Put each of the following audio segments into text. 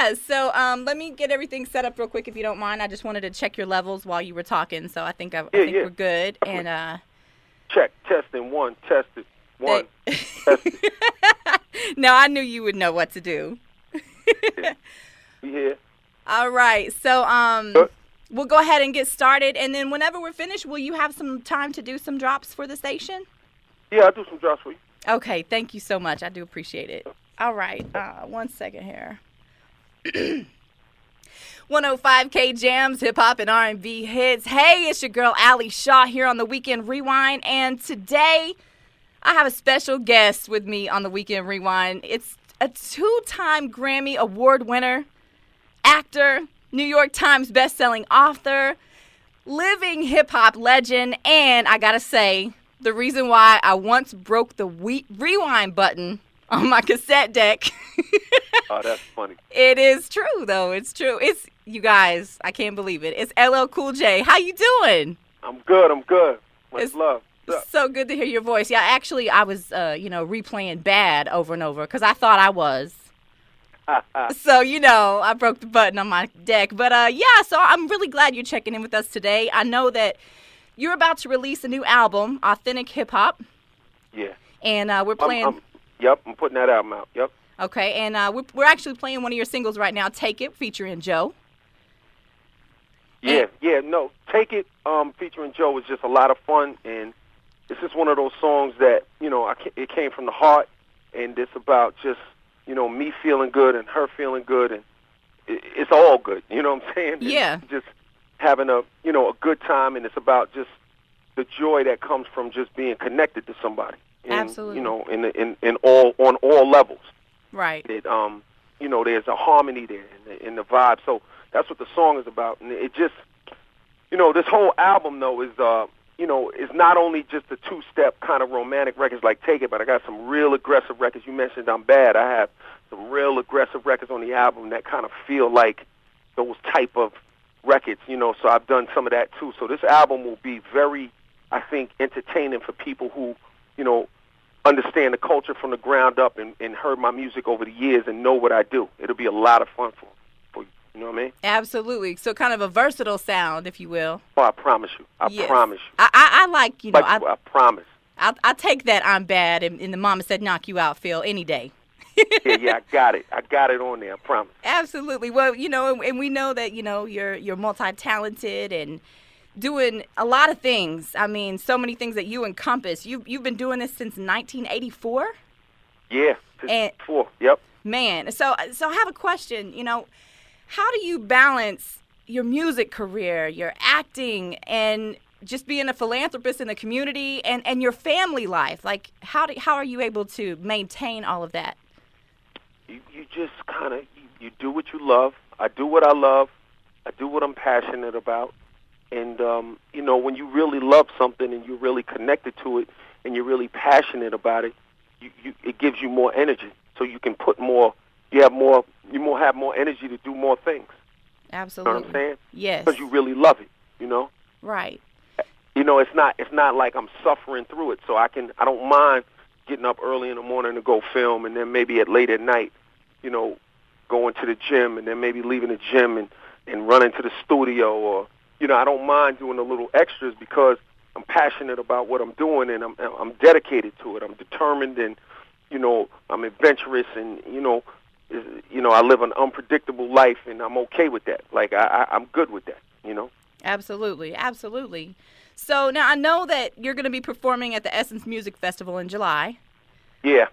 Yeah, so let me get everything set up real quick if you don't mind. I just wanted to check your levels while you were talking, so I think we're good. Definitely. And check, testing, one, tested, one, tested. No, I knew you would know what to do. We here. All right, so Good. we'll go ahead and get started, and then whenever we're finished, will you have some time to do some drops for the station? Yeah, I'll do some drops for you. Okay, thank you so much. I do appreciate it. All right, 1 second here. 105 KJamz, hip-hop and R&B hits. Hey, it's your girl, Allie Shaw, here on the Weekend Rewind. And today, I have a special guest with me on the Weekend Rewind. It's a 2-time Grammy Award winner, actor, New York Times bestselling author, living hip-hop legend, and I gotta say, the reason why I once broke the rewind button on my cassette deck. Oh, that's funny. It is true, though. It's true. It's, you guys, I can't believe it. It's LL Cool J. How you doing? I'm good. Much love. So good to hear your voice. Yeah, actually, I was, replaying Bad over and over because I thought I was. So, I broke the button on my deck. But, so I'm really glad you're checking in with us today. I know that you're about to release a new album, Authentic Hip Hop. Yeah. And we're playing... I'm putting that album out. Yep. Okay, and we're actually playing one of your singles right now, Take It, featuring Joe. Yeah, no. Take It, featuring Joe was just a lot of fun, and it's just one of those songs that, it came from the heart, and it's about just, me feeling good and her feeling good, and it's all good, you know what I'm saying? Yeah. And just having a good time, and it's about just the joy that comes from just being connected to somebody. And, absolutely. In on all levels. Right. It, there's a harmony there in the vibe. So that's what the song is about. And it just, this whole album, though, is, is not only just a two-step kind of romantic records like Take It, but I got some real aggressive records. You mentioned I'm Bad. I have some real aggressive records on the album that kind of feel like those type of records, so I've done some of that, too. So this album will be very, I think, entertaining for people who, understand the culture from the ground up and heard my music over the years and know what I do. It'll be a lot of fun for you. You know what I mean? Absolutely. So kind of a versatile sound, if you will. Oh, I promise you. I promise you. I like, I promise. I take that I'm Bad and the Mama Said Knock You Out feel any day. Yeah, I got it. I got it on there, I promise. Absolutely. Well, and we know that, you're multi-talented and doing a lot of things. I mean, so many things that you encompass. You've been doing this since 1984? Yeah, since 1984. Yep. Man, so I have a question. How do you balance your music career, your acting, and just being a philanthropist in the community and your family life? Like, how are you able to maintain all of that? You just kind of, you do what you love. I do what I love. I do what I'm passionate about. And, when you really love something and you're really connected to it and you're really passionate about it, it gives you more energy. So you can put more, you have more energy to do more things. Absolutely. You know what I'm saying? Yes. Because you really love it, Right. It's not like I'm suffering through it. So I don't mind getting up early in the morning to go film and then maybe late at night, going to the gym and then maybe leaving the gym and running to the studio or, I don't mind doing the little extras because I'm passionate about what I'm doing and I'm dedicated to it. I'm determined and, I'm adventurous and, I live an unpredictable life and I'm okay with that. Like, I'm good with that, Absolutely, absolutely. So now I know that you're going to be performing at the Essence Music Festival in July. Yeah.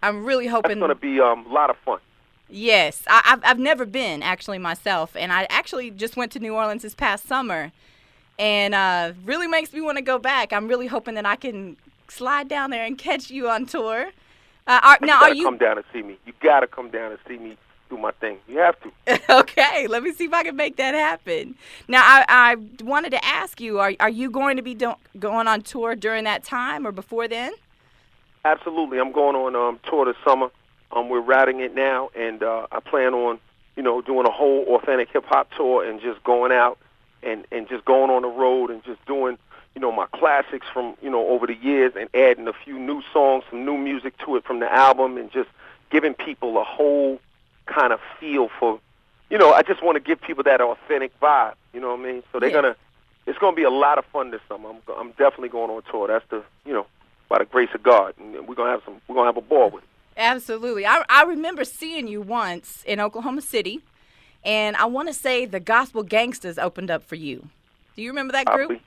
I'm really hoping... That's going to be a lot of fun. Yes, I've never been actually myself, and I actually just went to New Orleans this past summer, and really makes me want to go back. I'm really hoping that I can slide down there and catch you on tour. You come down and see me. You gotta come down and see me do my thing. You have to. Okay, let me see if I can make that happen. Now, I wanted to ask you: Are you going to be going on tour during that time or before then? Absolutely, I'm going on tour this summer. We're routing it now, and I plan on, doing a whole authentic hip-hop tour and just going out and just going on the road and just doing, my classics from, over the years and adding a few new songs, some new music to it from the album and just giving people a whole kind of feel for, I just want to give people that authentic vibe. You know what I mean? So it's gonna be a lot of fun this summer. I'm definitely going on tour. That's by the grace of God, and we're gonna have a ball with it. Absolutely. I remember seeing you once in Oklahoma City, and I want to say the Gospel Gangsters opened up for you. Do you remember that group? Probably.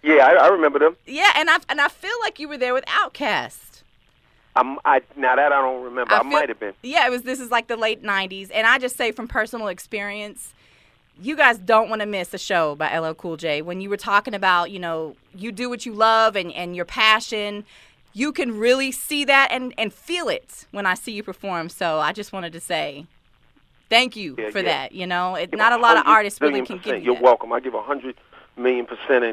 Yeah, I remember them. Yeah, and I feel like you were there with Outkast. Now that I don't remember. I might have been. Yeah, this is like the late 90s, and I just say from personal experience, you guys don't want to miss a show by LL Cool J. When you were talking about, you do what you love and your passion, you can really see that and feel it when I see you perform. So I just wanted to say thank you for that. Not a lot of artists really can give you You're that. welcome. I give 100 million%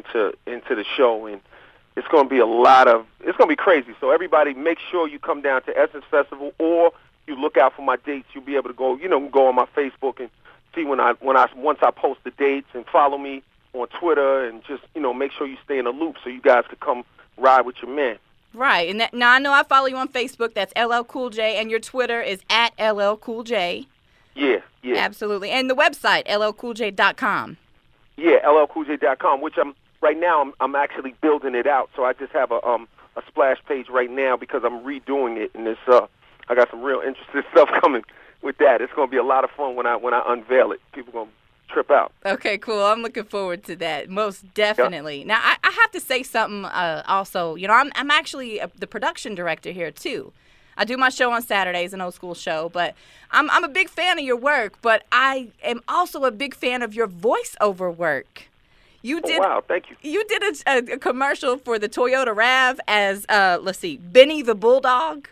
into the show, and it's going to be it's going to be crazy. So everybody, make sure you come down to Essence Festival, or you look out for my dates. You'll be able to go, go on my Facebook and see once I post the dates, and follow me on Twitter, and just, make sure you stay in the loop so you guys could come ride with your man. Right. And now I know I follow you on Facebook. That's LL Cool J, and your Twitter is at LL Cool J. Yeah. Absolutely. And the website, llcooljay.com. Yeah, llcooljay.com, which right now I'm actually building it out. So I just have a splash page right now because I'm redoing it, and I got some real interesting stuff coming with that. It's going to be a lot of fun when I unveil it. People going to trip out. Okay, cool. I'm looking forward to that, most definitely. Yeah. Now, I have to say something also. I'm actually the production director here, too. I do my show on Saturdays, an old school show, but I'm a big fan of your work, but I am also a big fan of your voiceover work. Wow, thank you. You did a commercial for the Toyota RAV as, Benny the Bulldog.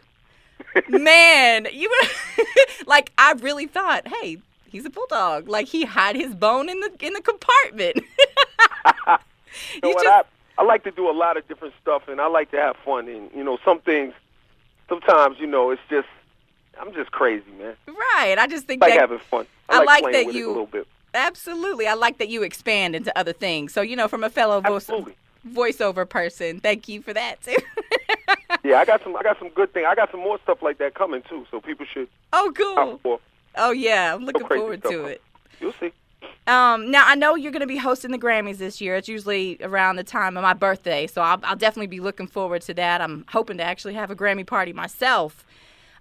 Man, you were like, I really thought, hey, he's a bulldog. Like, he had his bone in the compartment. I like to do a lot of different stuff, and I like to have fun. And, sometimes, it's just, I'm just crazy, man. Right. I just think I like having fun. I like playing with it a little bit. Absolutely. I like that you expand into other things. So, from a fellow voiceover person, thank you for that, too. Yeah, I got some good things. I got some more stuff like that coming, too, so people should. Oh, cool. Oh, yeah. I'm looking forward to it. You'll see. Now, I know you're going to be hosting the Grammys this year. It's usually around the time of my birthday, so I'll definitely be looking forward to that. I'm hoping to actually have a Grammy party myself.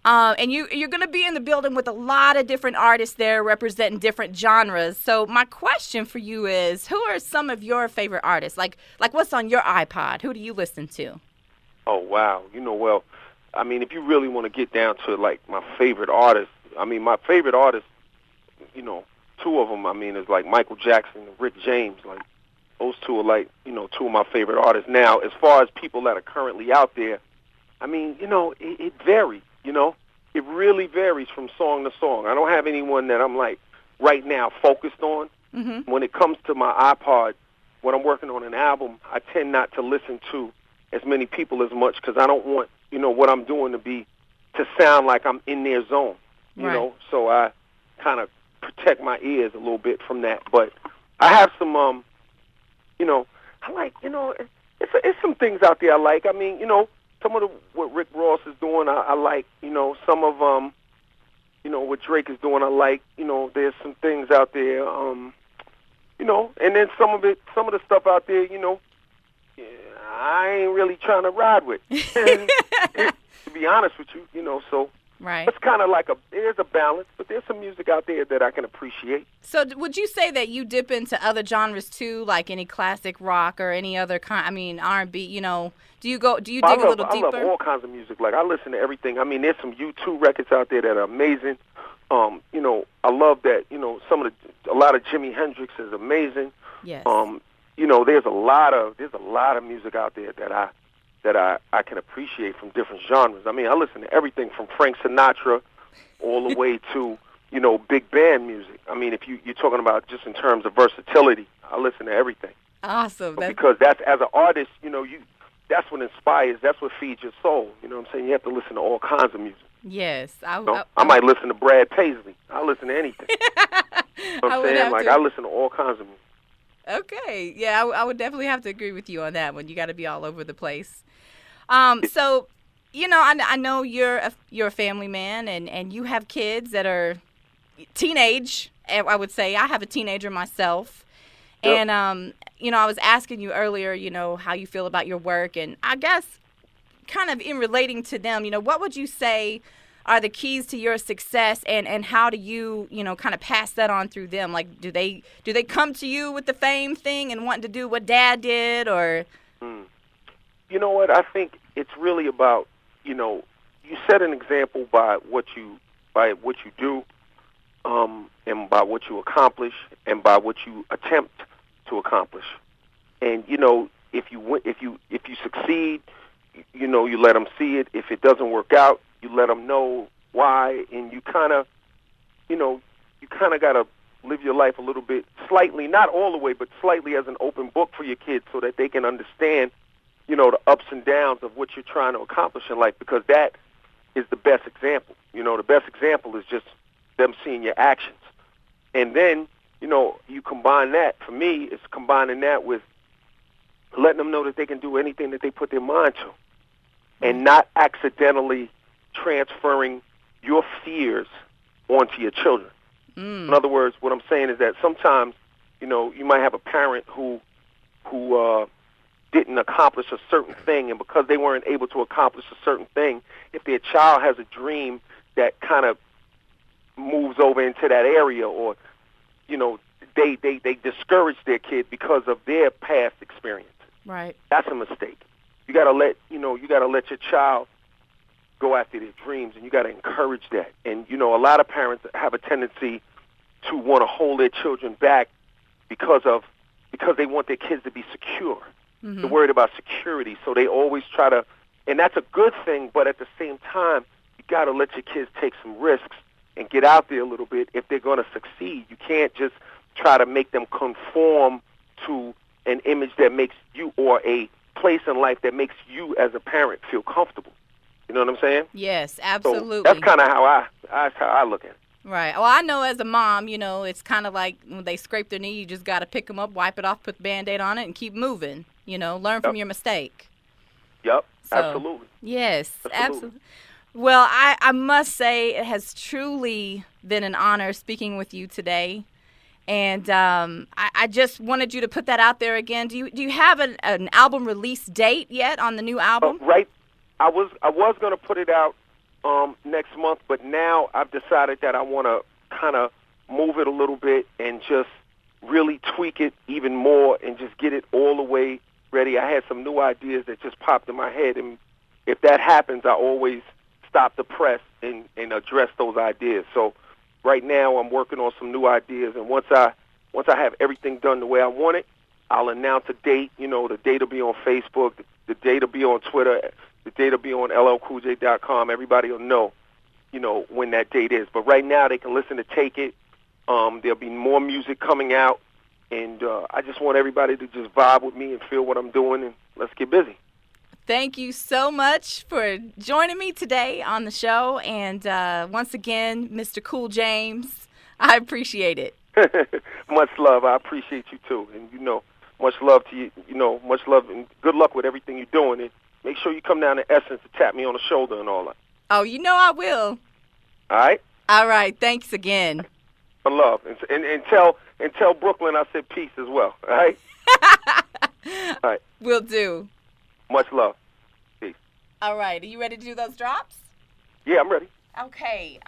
And you're going to be in the building with a lot of different artists there representing different genres. So my question for you is, who are some of your favorite artists? Like what's on your iPod? Who do you listen to? Oh, wow. Well, I mean, if you really want to get down to, like, my favorite artists, my favorite artists, two of them, is like Michael Jackson and Rick James. Like, those two are like, two of my favorite artists. Now, as far as people that are currently out there, it varies, It really varies from song to song. I don't have anyone that I'm, like, right now focused on. Mm-hmm. When it comes to my iPod, when I'm working on an album, I tend not to listen to as many people as much because I don't want, what I'm doing to sound like I'm in their zone, So I kind of protect my ears a little bit from that. But I have some, I like, it's some things out there I like. Some of what Rick Ross is doing, I like, some of, what Drake is doing, I like, there's some things out there, and then some of the stuff out there, I ain't really trying to ride with, to be honest with you, so. Right. It's kind of like there's a balance, but there's some music out there that I can appreciate. So would you say that you dip into other genres too, like any classic rock or any other kind, R&B, do you dig a little deeper? I love all kinds of music. Like, I listen to everything. There's some U2 records out there that are amazing. I love that, a lot of Jimi Hendrix is amazing. Yes. There's a lot of music out there that I can appreciate from different genres. I listen to everything from Frank Sinatra all the way to, big band music. If you're talking about just in terms of versatility, I listen to everything. Awesome. Because that's, as an artist, that's what inspires, that's what feeds your soul. You know what I'm saying? You have to listen to all kinds of music. Yes. I might listen to Brad Paisley. I listen to anything. You know what I'm saying? I listen to all kinds of music. Okay. Yeah, I would definitely have to agree with you on that one. You got to be all over the place. So, I know you're a family man and you have kids that are teenage, I would say. I have a teenager myself. Yep. And, I was asking you earlier, how you feel about your work. And I guess kind of in relating to them, what would you say are the keys to your success, and how do you, kind of pass that on through them? Like, do they come to you with the fame thing and wanting to do what Dad did, or? You know what? I think it's really about, you set an example by what you do, and by what you accomplish, and by what you attempt to accomplish. And if you succeed, you let them see it. If it doesn't work out, you let them know why, and you kind of got to live your life a little bit, slightly, not all the way, but slightly as an open book for your kids, so that they can understand, the ups and downs of what you're trying to accomplish in life, because that is the best example. The best example is just them seeing your actions. And then, you combine that, for me, it's combining that with letting them know that they can do anything that they put their mind to, and not accidentally transferring your fears onto your children. In other words, what I'm saying is that sometimes, you might have a parent who didn't accomplish a certain thing, and because they weren't able to accomplish a certain thing, if their child has a dream that kind of moves over into that area, or they discourage their kid because of their past experience. Right. That's a mistake. You got to let your child go after their dreams, and you got to encourage that. And a lot of parents have a tendency to want to hold their children back because they want their kids to be secure. Mm-hmm. They're worried about security, so they always try to, and that's a good thing, but at the same time, you got to let your kids take some risks and get out there a little bit if they're going to succeed. You can't just try to make them conform to an image that makes you, or a place in life that makes you as a parent feel comfortable. You know what I'm saying? Yes, absolutely. So that's kind of how I look at it. Right. Well, I know as a mom, it's kind of like when they scrape their knee, you just got to pick them up, wipe it off, put the Band-Aid on it, and keep moving. Learn from your mistake. Yep, So, absolutely. Yes, absolutely. Well, I must say it has truly been an honor speaking with you today. And I just wanted you to put that out there again. Do you have an album release date yet on the new album? Right. I was going to put it out next month, but now I've decided that I want to kind of move it a little bit and just really tweak it even more and just get it all the way ready. I had some new ideas that just popped in my head, and if that happens, I always stop the press and address those ideas. So right now I'm working on some new ideas, and once I have everything done the way I want it, I'll announce a date. The date will be on Facebook, the date will be on Twitter, the date will be on llcoolj.com. Everybody will know, when that date is. But right now they can listen to Take It. There'll be more music coming out, and I just want everybody to just vibe with me and feel what I'm doing, and let's get busy. Thank you so much for joining me today on the show. And once again, Mr. Cool James, I appreciate it. Much love. I appreciate you, too. And, much love to you. Much love and good luck with everything you're doing. And make sure you come down to Essence to tap me on the shoulder and all that. Oh, I will. All right? All right. Thanks again. Much love. And tell Brooklyn I said peace as well. All right? All right. Will do. Much love. Peace. All right. Are you ready to do those drops? Yeah, I'm ready. Okay.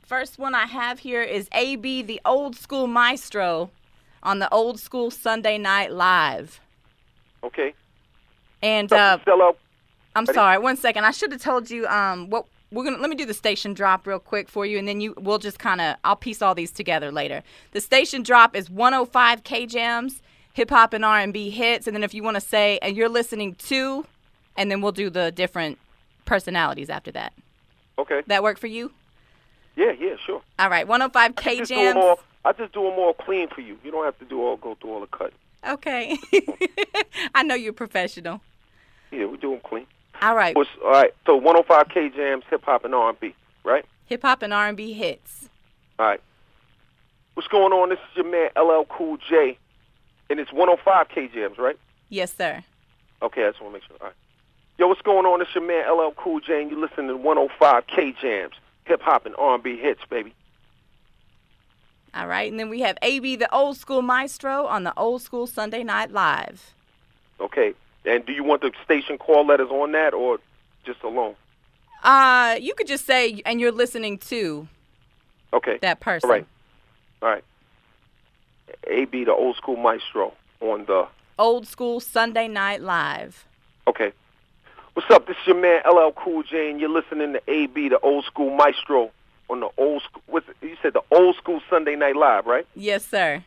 First one I have here is AB, the Old School Maestro, on the Old School Sunday Night Live. Okay. And I'm sorry. 1 second. I should have told you what we're gonna. Let me do the station drop real quick for you, and then we'll just I'll piece all these together later. The station drop is 105 KJamz. Hip hop and R&B hits, and then if you want to say, and you're listening to, and then we'll do the different personalities after that. Okay. That work for you? Yeah, sure. All right, 105 KJamz. I just do them all clean for you. You don't have to go through all the cut. Okay. I know you're professional. Yeah, we do them clean. All right. All right. So 105 KJamz, hip hop and R&B, right? Hip hop and R&B hits. All right. What's going on? This is your man LL Cool J. And it's 105 KJamz, right? Yes, sir. Okay, I just want to make sure. All right. Yo, what's going on? It's your man LL Cool J, and you listen to 105 KJamz, hip hop and R&B hits, baby. All right, and then we have AB, the old school maestro, on the old school Sunday Night Live. Okay. And do you want the station call letters on that or just alone? You could just say, and you're listening to that person. All right. AB, the old school maestro, on the old school Sunday Night Live. Okay. What's up? This is your man LL Cool J, and you're listening to AB, the old school maestro, on the old school. You said the old school Sunday Night Live, right? Yes, sir.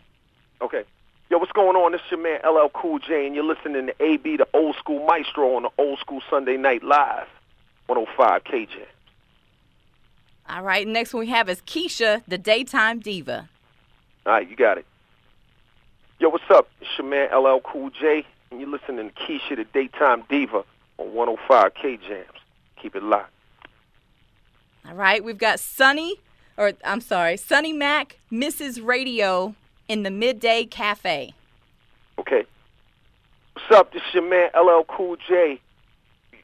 Okay. Yo, what's going on? This is your man LL Cool J, and you're listening to AB, the old school maestro, on the old school Sunday Night Live, 105 KJamz. All right. Next one we have is Keisha, the daytime diva. All right, you got it. Yo, what's up? It's your man LL Cool J, and you're listening to Keisha, the daytime diva, on 105 KJamz. Keep it locked. All right. We've got Sonny Mac, Mrs. Radio in the Midday Cafe. Okay. What's up? This is your man LL Cool J.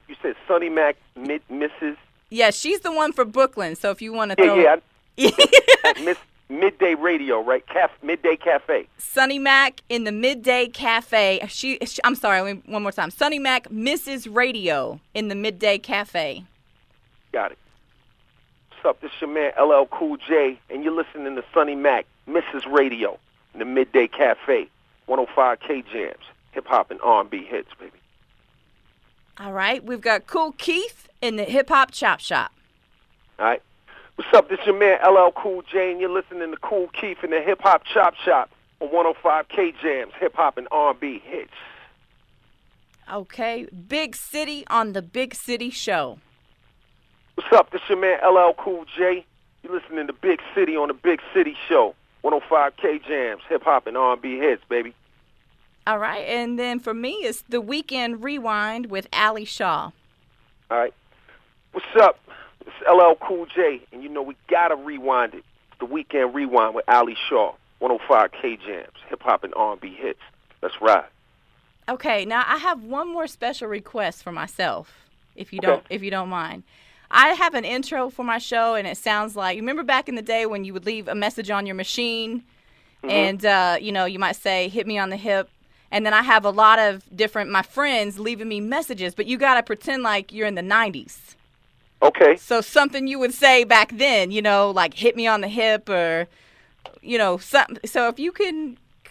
You said Sonny Mac, Mrs. Yeah, she's the one for Brooklyn. So if you want to throw... Yeah. Midday Radio, right? Midday Cafe. Sonny Mac in the Midday Cafe. I'm sorry, one more time. Sonny Mac, Mrs. Radio in the Midday Cafe. Got it. What's up? This is your man LL Cool J, and you're listening to Sonny Mac, Mrs. Radio in the Midday Cafe, 105 KJamz. Hip-hop and R&B hits, baby. All right. We've got Cool Keith in the Hip-Hop Chop Shop. All right. What's up? This is your man LL Cool J, and you're listening to Cool Keith in the Hip Hop Chop Shop on 105 KJamz, Hip Hop and R&B hits. Okay, Big City on the Big City Show. What's up? This is your man LL Cool J. You're listening to Big City on the Big City Show, 105 KJamz, Hip Hop and R&B hits, baby. All right, and then for me, it's the Weekend Rewind with Ali Shaw. All right. What's up? It's LL Cool J, and you know we gotta rewind it. It's the Weekend Rewind with Ali Shaw, 105 KJamz, Hip Hop and R&B hits. Let's ride. Okay, now I have one more special request for myself, if you don't mind. I have an intro for my show, and it sounds like, you remember back in the day when you would leave a message on your machine, and you might say, "Hit me on the hip," and then I have a lot of my friends leaving me messages, but you gotta pretend like you're in the 90s. Okay. So something you would say back then, like hit me on the hip or, something. So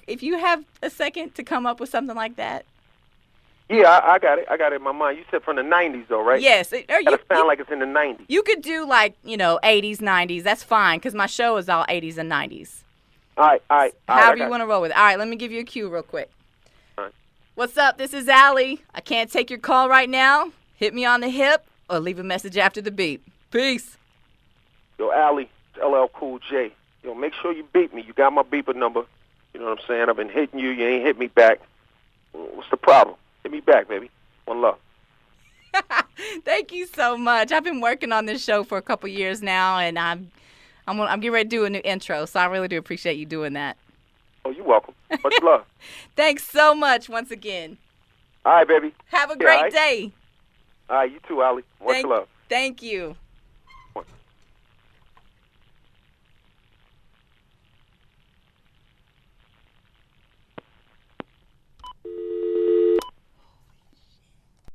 if you have a second to come up with something like that. Yeah, I got it. I got it in my mind. You said from the 90s, though, right? Yes. Gotta sound like it's in the 90s. You could do 80s, 90s. That's fine because my show is all 80s and 90s. All right. However you want to roll with it. All right, let me give you a cue real quick. All right. What's up? This is Allie. I can't take your call right now. Hit me on the hip. Or leave a message after the beep. Peace. Yo, Allie, it's LL Cool J. Yo, make sure you beep me. You got my beeper number. You know what I'm saying? I've been hitting you. You ain't hit me back. What's the problem? Hit me back, baby. One love. Thank you so much. I've been working on this show for a couple years now, and I'm getting ready to do a new intro, so I really do appreciate you doing that. Oh, you're welcome. Much love. Thanks so much once again. All right, baby. Have a great day. All right, you too, Allie. Much love. Thank you.